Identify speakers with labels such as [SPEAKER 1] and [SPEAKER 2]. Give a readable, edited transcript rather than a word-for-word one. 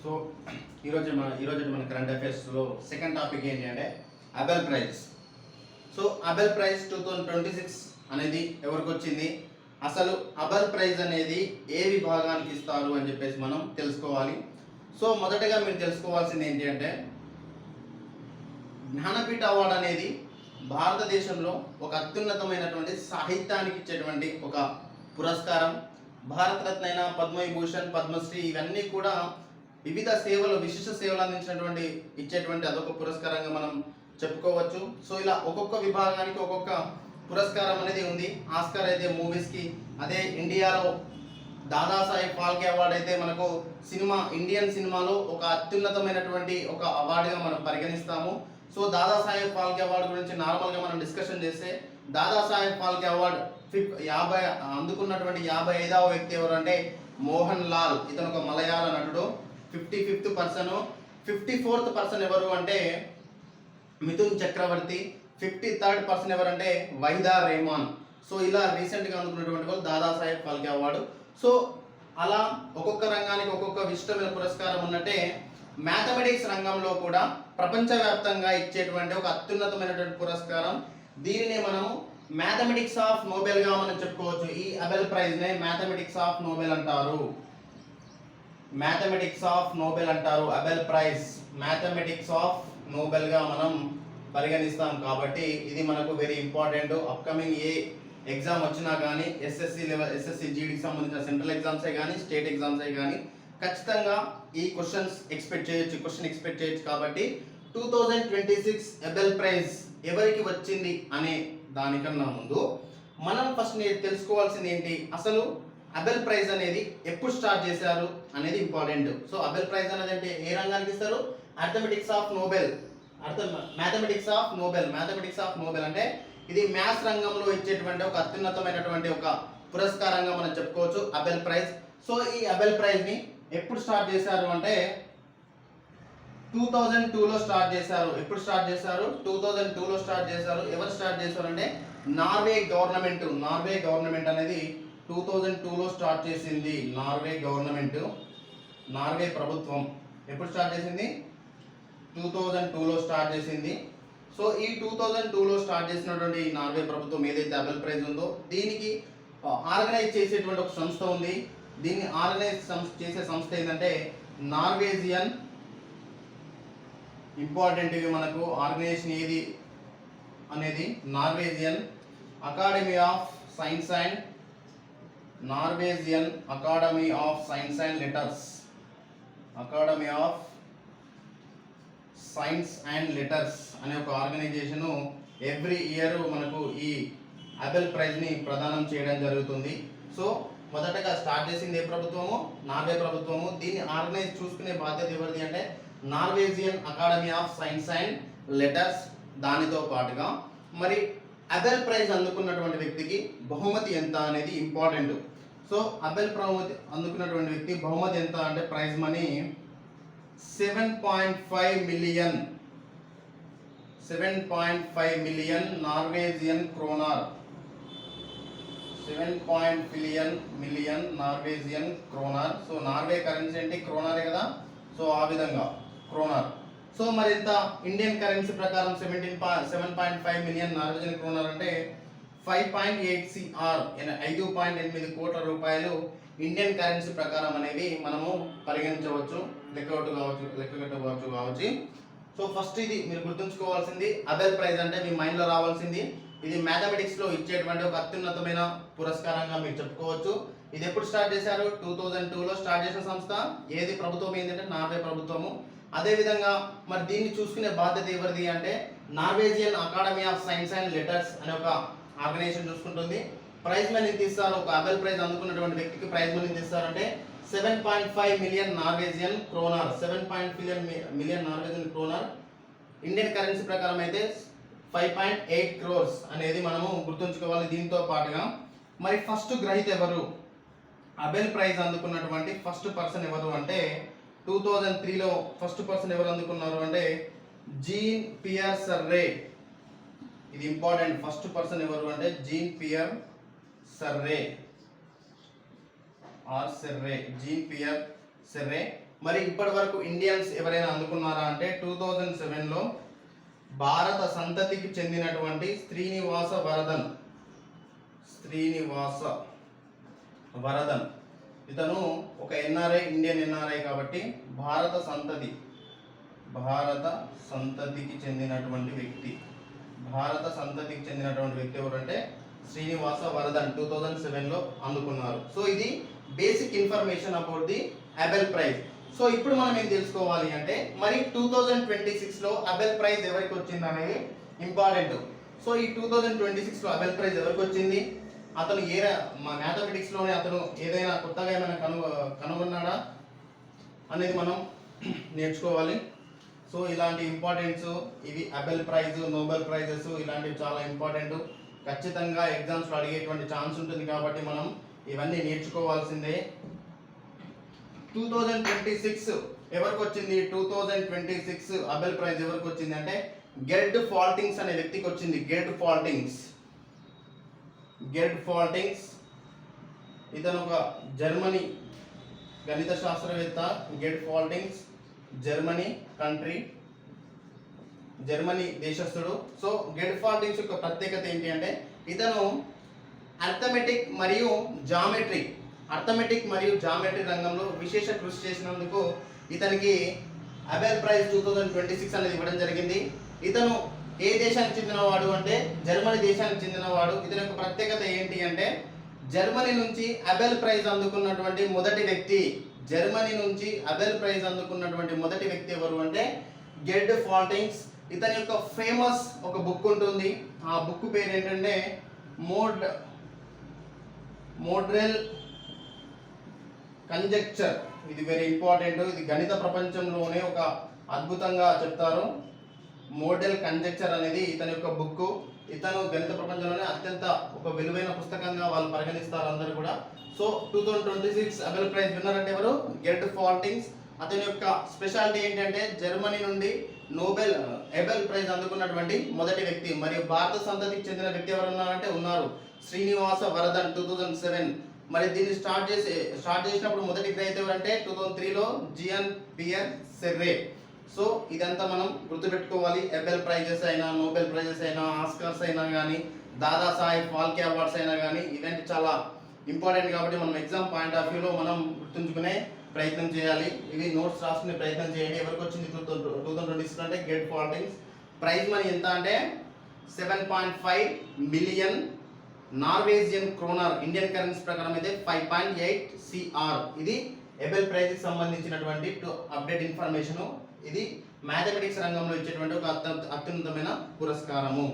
[SPEAKER 1] So ఈరోజు మన current అఫైర్స్లో second topic ఏంటి అంటే Abel prize. So Abel prize 2026 అనేది ఎవరికి వచ్చింది, అసలు అబెల్ ప్రైజ్ అనేది ఏ విభాగానికి ఇస్తారు అని చెప్పేసి మనం తెలుసుకోవాలి. సో మొదటగా మీరు తెలుసుకోవాల్సింది ఏంటి అంటే జ్ఞానపీఠ అవార్డు అనేది భారతదేశంలో ఒక అత్యున్నతమైనటువంటి సాహిత్యానికి ఇచ్చేటువంటి ఒక పురస్కారం. భారతరత్న అయినా పద్మవిభూషణ్, పద్మశ్రీ ఇవన్నీ కూడా వివిధ సేవలు, విశిష్ట సేవలు అందించినటువంటి ఇచ్చేటువంటి అదొక పురస్కారంగా మనం చెప్పుకోవచ్చు. సో ఇలా ఒక్కొక్క విభాగానికి ఒక్కొక్క పురస్కారం అనేది ఉంది. ఆస్కార్ అయితే మూవీస్కి, అదే ఇండియాలో దాదాసాహెబ్ ఫాల్కే అవార్డు అయితే మనకు ఇండియన్ సినిమాలో ఒక అత్యున్నతమైనటువంటి ఒక అవార్డుగా మనం పరిగణిస్తాము. సో దాదాసాహెబ్ ఫాల్కే అవార్డు గురించి నార్మల్గా మనం డిస్కషన్ చేస్తే దాదాసాహెబ్ ఫాల్కే అవార్డు అందుకున్నటువంటి 55వ వ్యక్తి ఎవరు అంటే మోహన్ లాల్. ఇతను ఒక మలయాళ నటుడు. 55th person. 54th పర్సన్ ఎవరు అంటే మిథున్ చక్రవర్తి. 53rd పర్సన్ ఎవరంటే వహీదా రెహమాన్. సో ఇలా రీసెంట్గా అందుకున్నటువంటి వాళ్ళు దాదాసాహెబ్ ఫాల్కే అవార్డు. సో అలా ఒక్కొక్క రంగానికి ఒక్కొక్క విశిష్టమైన పురస్కారం ఉన్నట్టే మ్యాథమెటిక్స్ రంగంలో కూడా ప్రపంచవ్యాప్తంగా ఇచ్చేటువంటి ఒక అత్యున్నతమైనటువంటి పురస్కారం. దీనిని మనము మ్యాథమెటిక్స్ ఆఫ్ నోబెల్గా మనం చెప్పుకోవచ్చు. ఈ అబెల్ ప్రైజ్నే మ్యాథమెటిక్స్ ఆఫ్ నోబెల్ అంటారు. మ్యాథమెటిక్స్ ఆఫ్ నోబెల్ అంటారు అబెల్ ప్రైజ్. మ్యాథమెటిక్స్ ఆఫ్ నోబెల్గా మనం పరిగణిస్తాం కాబట్టి ఇది మనకు వెరీ ఇంపార్టెంట్. అప్కమింగ్ ఏ ఎగ్జామ్ వచ్చినా కానీ ఎస్ఎస్సి లెవెల్, ఎస్ఎస్సి జీడీకి సంబంధించిన సెంట్రల్ ఎగ్జామ్సే కానీ స్టేట్ ఎగ్జామ్సే కానీ ఖచ్చితంగా ఈ క్వశ్చన్ ఎక్స్పెక్ట్ చేయొచ్చు. కాబట్టి 2026 అబెల్ ప్రైజ్ ఎవరికి వచ్చింది అనే దానికన్నా ముందు మనం ఫస్ట్ తెలుసుకోవాల్సింది ఏంటి, అసలు అబెల్ ప్రైజ్ అనేది ఎప్పుడు స్టార్ట్ చేశారు అనేది ఇంపార్టెంట్. సో అబెల్ ప్రైజ్ అనేది అంటే ఏ రంగానికి ఇస్తారు? మ్యాథమెటిక్స్ ఆఫ్ నోబెల్ అంటే ఇది మ్యాథ్స్ రంగంలో ఇచ్చేటువంటి ఒక అత్యున్నతమైనటువంటి ఒక పురస్కారంగా మనం చెప్పుకోవచ్చు అబెల్ ప్రైజ్. సో ఈ అబెల్ ప్రైజ్ ని ఎప్పుడు స్టార్ట్ చేశారు అంటే 2002లో స్టార్ట్ చేశారు. ఎప్పుడు స్టార్ట్ చేశారు? 2002లో స్టార్ట్ చేశారు. ఎవరు స్టార్ట్ చేశారు అంటే నార్వే గవర్నమెంట్ అనేది 2002లో స్టార్ట్ చేసింది. నార్వే ప్రభుత్వం ఎప్పుడు స్టార్ట్ చేసింది? 2002లో స్టార్ట్ చేసింది. సో ఈ 2002లో స్టార్ట్ చేసినటువంటి నార్వే ప్రభుత్వం ఏదైతే అబెల్ ప్రైజ్ ఉందో దీనికి ఆర్గనైజ్ చేసేటువంటి ఒక సంస్థ ఉంది. దీన్ని ఆర్గనైజ్ చేసే సంస్థ ఏంటంటే నార్వేజియన్. ఇంపార్టెంట్ మనకు ఆర్గనైజేషన్ ఏది అనేది Norwegian academy of science and letters అనే ఒక ఆర్గనైజేషన్ ఎవ్రీ ఇయర్ మనకు ఈ అబెల్ ప్రైజ్ ని ప్రదానం చేయడం జరుగుతుంది. సో మొదటగా స్టార్ట్ చేసింది ఏ ప్రభుత్వము? నార్వే ప్రభుత్వము. దీన్ని ఆర్గనైజ్ చూసుకునే బాధ్యత ఎవరిది అంటే Norwegian academy of science and letters. దానితో పాటుగా మరి అబెల్ ప్రైజ్ అందుకున్నటువంటి వ్యక్తికి బహుమతి ఎంత అనేది ఇంపార్టెంట్. సో అబెల్ బహుమతి అందుకున్నటువంటి వ్యక్తి బహుమతి ఎంత అంటే prize money 7.5 million Norwegian kronor. 7.5 million Norwegian kronor. So Norway currency అంటే క్రోనారే కదా. సో ఆ విధంగా క్రోనార్. సో మరి ఇంత ఇండియన్ కరెన్సీ ప్రకారం 7.5 మిలియన్ నార్వేజియన్ క్రోనార్ అంటే 5.8 CR 5.8 కోట్ల రూపాయలు ఇండియన్ కరెన్సీ ప్రకారం అనేవి మనము పరిగణించవచ్చు, లెక్కగట్టవచ్చు కావచ్చు. సో ఫస్ట్ ఇది మీరు గుర్తుంచుకోవాల్సింది అబెల్ ప్రైజ్ అంటే మీ మైండ్లో రావాల్సింది ఇది మ్యాథమెటిక్స్లో ఇచ్చేటువంటి ఒక అత్యున్నతమైన పురస్కారంగా మీరు చెప్పుకోవచ్చు. ఇది ఎప్పుడు స్టార్ట్ చేశారు? 2002లో స్టార్ట్ చేసిన సంస్థ ఏది ప్రభుత్వం ఏంటంటే నార్వే ప్రభుత్వము. అదేవిధంగా మరి దీన్ని చూసుకునే బాధ్యత ఎవరిది అంటే Norwegian academy of science and letters అనే ఒక ఆర్గనైజేషన్ చూసుకుంటుంది. ప్రైజ్ మనీ ఎంత ఇస్తారు? ఒక అబెల్ ప్రైజ్ అందుకున్నటువంటి వ్యక్తికి ప్రైజ్ మనీ ఎంత ఇస్తారంటే 7.5 million Norwegian kronor. 7.5 million Norwegian kronor Indian currency ప్రకారం అయితే 5.8 crores అనేది మనము గుర్తుంచుకోవాలి. దీంతో పాటుగా మరి ఫస్ట్ గ్రహీత ఎవరు? అబెల్ ప్రైజ్ అందుకున్నటువంటి ఫస్ట్ పర్సన్ ఎవరు అంటే 2003లో ఫస్ట్ పర్సన్ ఎవరు అందుకున్నారు అంటే జీన్ పియర్ సర్రే. ఇది ఇంపార్టెంట్. ఫస్ట్ పర్సన్ ఎవరు అంటే Jean Pierre Serre. Jean Pierre Serre. మరి ఇప్పటి వరకు ఇండియన్స్ ఎవరైనా అందుకున్నారా అంటే 2007లో భారత సంతతికి చెందినటువంటి శ్రీనివాస వరదన్ ఇతను ఒక ఎన్ఆర్ఐ, ఇండియన్ ఎన్ఆర్ఐ కాబట్టి భారత సంతతికి చెందినటువంటి వ్యక్తి ఎవరంటే శ్రీనివాస వరదన్ 2007లో అందుకున్నారు. సో ఇది basic information about the Abel prize. So ఇప్పుడు మనం ఏం తెలుసుకోవాలి అంటే మరి 2026లో అబెల్ ప్రైజ్ ఎవరికి వచ్చింది అనేది ఇంపార్టెంట్. సో ఈ 2026లో అబెల్ ప్రైజ్ ఎవరికి వచ్చింది, అతను మ్యాథమెటిక్స్లోనే అతను ఏదైనా కొత్తగా ఏమైనా కనుగొన్నాడా అనేది మనం నేర్చుకోవాలి. సో ఇలాంటి ఇంపార్టెన్స్ ఇవి అబెల్ ప్రైజ్, నోబెల్ ప్రైజెస్ ఇలాంటివి చాలా ఇంపార్టెంట్. ఖచ్చితంగా ఎగ్జామ్స్లో అడిగేటువంటి ఛాన్స్ ఉంటుంది కాబట్టి మనం ఇవన్నీ నేర్చుకోవాల్సిందే. 2026 ఎవరికి వచ్చింది, 2026 అబెల్ ప్రైజ్ ఎవరికి వచ్చింది అంటే గెర్డ్ ఫాల్టింగ్స్ అనే వ్యక్తికి వచ్చింది. గెర్డ్ ఫాల్టింగ్స్ ఇతను ఒక జర్మనీ గణిత శాస్త్రవేత్త. గెర్డ్ ఫాల్టింగ్స్ జర్మనీ దేశస్థుడు. సో గెర్డ్ ఫాల్టింగ్స్ యొక్క ప్రత్యేకత ఏంటి అంటే ఇతను అర్థమెటిక్ మరియు జామెట్రీ రంగంలో విశేష కృషి చేసినందుకు ఇతనికి అబెల్ ప్రైజ్ 2026 అనేది ఇవ్వడం జరిగింది. ఇతను ఏ దేశానికి చెందినవాడు అంటే జర్మనీ దేశానికి చెందినవాడు. ఇతని యొక్క ప్రత్యేకత ఏంటి అంటే జర్మనీ నుంచి అబెల్ ప్రైజ్ అందుకున్నటువంటి మొదటి వ్యక్తి ఎవరు అంటే గెర్డ్ ఫాల్టింగ్స్. ఇతని యొక్క ఫేమస్ ఒక బుక్ ఉంటుంది. ఆ బుక్ పేరు ఏంటంటే మోడ్రెల్ కంజెక్చర్. ఇది వెరీ ఇంపార్టెంట్. ఇది గణిత ప్రపంచంలోనే ఒక అద్భుతంగా చెప్తారు. మోడెల్ కంజెక్చర్ అనేది ఇతని యొక్క బుక్. ఇతను గణిత ప్రపంచంలోనే అత్యంత ఒక విలువైన పుస్తకంగా వాళ్ళు పరిగణిస్తారు అందరూ కూడా. సో 2026 అబెల్ ప్రైజ్ విన్నర్ అంటే ఎవరు, గెర్డ్ ఫాల్టింగ్స్. అతని యొక్క స్పెషాలిటీ ఏంటంటే జర్మనీ నుండి అబెల్ ప్రైజ్ అందుకున్నటువంటి మొదటి వ్యక్తి. మరియు భారత సంతతికి చెందిన వ్యక్తి ఎవరు ఉన్నారంటే ఉన్నారు, శ్రీనివాస వరదన్ 2007. మరి దీన్ని స్టార్ట్ చేసినప్పుడు మొదటి గ్రహీత ఎవరంటే 2003లో జియాన్ పియర్ సెర్రే. సో ఇదంతా మనం గుర్తుపెట్టుకోవాలి. అబెల్ ప్రైజెస్ అయినా, నోబెల్ ప్రైజెస్ అయినా, ఆస్కర్స్ అయినా కానీ, దాదా సాహెబ్ ఫాల్కే అవార్డ్స్ అయినా కానీ ఇవన్నీ చాలా ఇంపార్టెంట్ కాబట్టి మనం ఎగ్జామ్ పాయింట్ ఆఫ్ వ్యూలో మనం గుర్తుంచుకునే ప్రయత్నం చేయాలి. ఇవి నోట్స్ రాసుకునే ప్రయత్నం చేయండి. ఎవరికి వచ్చింది 2026 అంటే గెర్డ్ ఫాల్టింగ్స్. ప్రైజ్ మనీ ఎంత అంటే 7.5 million Norwegian kronor. Indian currency ప్రకారం అయితే 5.8 CR. ఇది అబెల్ ప్రైజ్కి సంబంధించినటువంటి అప్డేట్ ఇన్ఫర్మేషన్. ఇది మ్యాథమెటిక్స్ రంగంలో ఇచ్చేటువంటి ఒక అత్యున్నతమైన పురస్కారము.